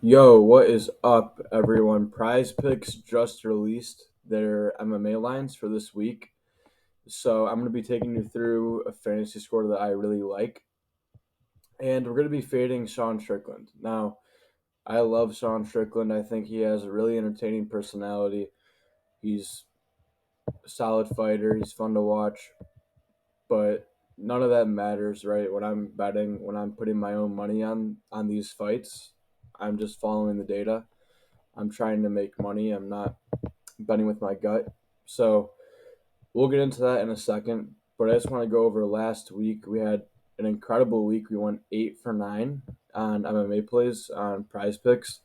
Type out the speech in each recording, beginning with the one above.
Yo, what is up, everyone? Prize Picks just released their MMA lines for this week. So I'm going to be taking you through a fantasy score that I really like. And we're going to be fading Sean Strickland. Now, I love Sean Strickland. I think he has a really entertaining personality. He's a solid fighter. He's fun to watch. But none of that matters, right? When I'm betting, when I'm putting my own money on these fights, I'm just following the data. I'm trying to make money. I'm not betting with my gut. So we'll get into that in a second. But I just want to go over last week. We had an incredible week. We went 8 for 9 on MMA plays on prize picks.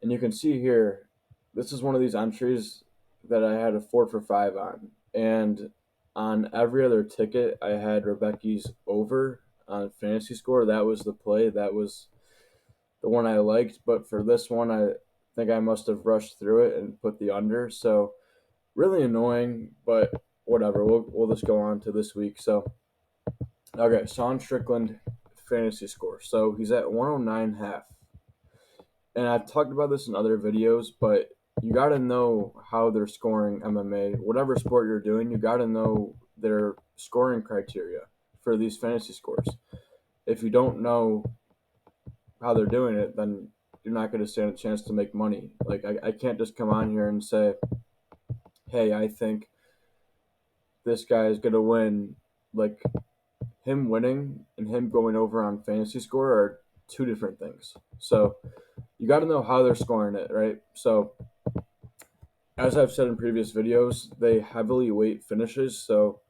And you can see here, this is one of these entries that I had a 4 for 5 on. And on every other ticket, I had Rebecca's over on fantasy score. That was the play. That was the one I liked. But for this one, I think I must have rushed through it and put the under. So really annoying, but whatever. We'll just go on to this week. So okay, Sean Strickland fantasy score. So he's at 109.5. And I've talked about this in other videos, but you got to know how they're scoring MMA. Whatever sport you're doing, you got to know their scoring criteria for these fantasy scores. If you don't know how they're doing it, then you're not going to stand a chance to make money. Like, I can't just come on here and say, hey, I think this guy is going to win. Like, him winning and him going over on fantasy score are two different things. So you got to know how they're scoring it, right? So as I've said in previous videos, they heavily weight finishes. So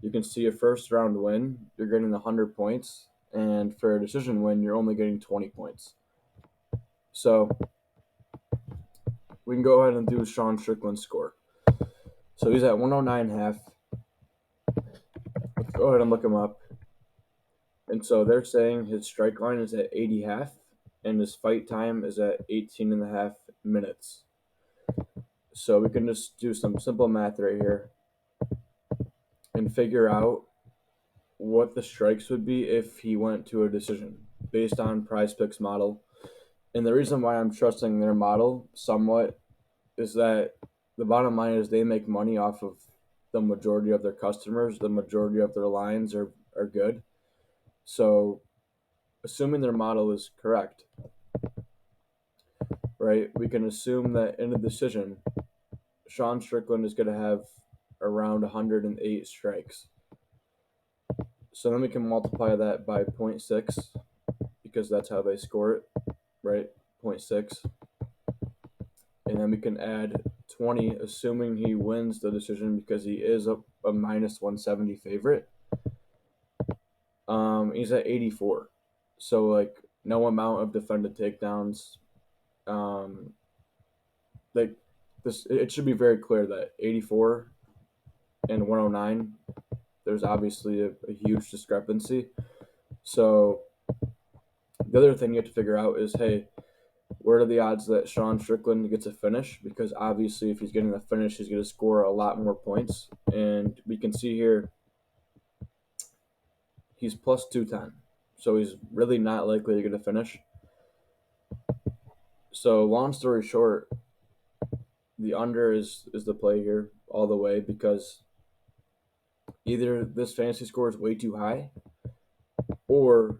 you can see a first round win, you're getting 100 points, and for a decision win, you're only getting 20 points. So we can go ahead and do Sean Strickland's score. So he's at 109.5. Let's go ahead and look him up. And so they're saying his strike line is at 80.5, and his fight time is at 18.5 minutes. So we can just do some simple math right here and figure out what the strikes would be if he went to a decision based on Prize Picks model. And the reason why I'm trusting their model somewhat is that the bottom line is they make money off of the majority of their customers. The majority of their lines are good. So assuming their model is correct, right, we can assume that in a decision, Sean Strickland is going to have around 108 strikes. So then we can multiply that by 0.6 because that's how they score it, right? 0.6. And then we can add 20, assuming he wins the decision because he is a minus 170 favorite. He's at 84. So, like, no amount of defended takedowns. Um, like, this, it should be very clear that 84 and 109, there's obviously a huge discrepancy. So, the other thing you have to figure out is, hey, what are the odds that Sean Strickland gets a finish? Because obviously, if he's getting a finish, he's going to score a lot more points. And we can see here he's plus 210. So he's really not likely to get a finish. So, long story short, the under is the play here all the way because either this fantasy score is way too high or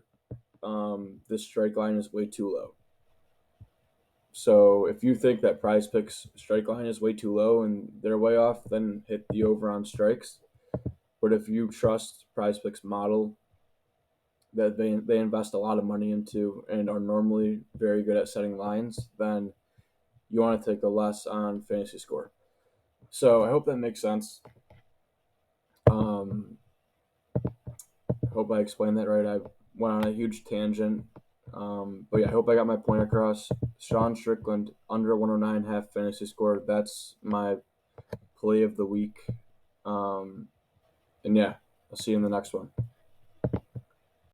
this strike line is way too low. So if you think that Prize Picks strike line is way too low and they're way off, then hit the over on strikes. But if you trust Prize Picks model that they invest a lot of money into and are normally very good at setting lines, then you want to take the less on fantasy score. So I hope that makes sense. Hope I explained that right. I went on a huge tangent. But yeah, I hope I got my point across. Sean Strickland under 109.5 fantasy score. That's my play of the week. And yeah, I'll see you in the next one.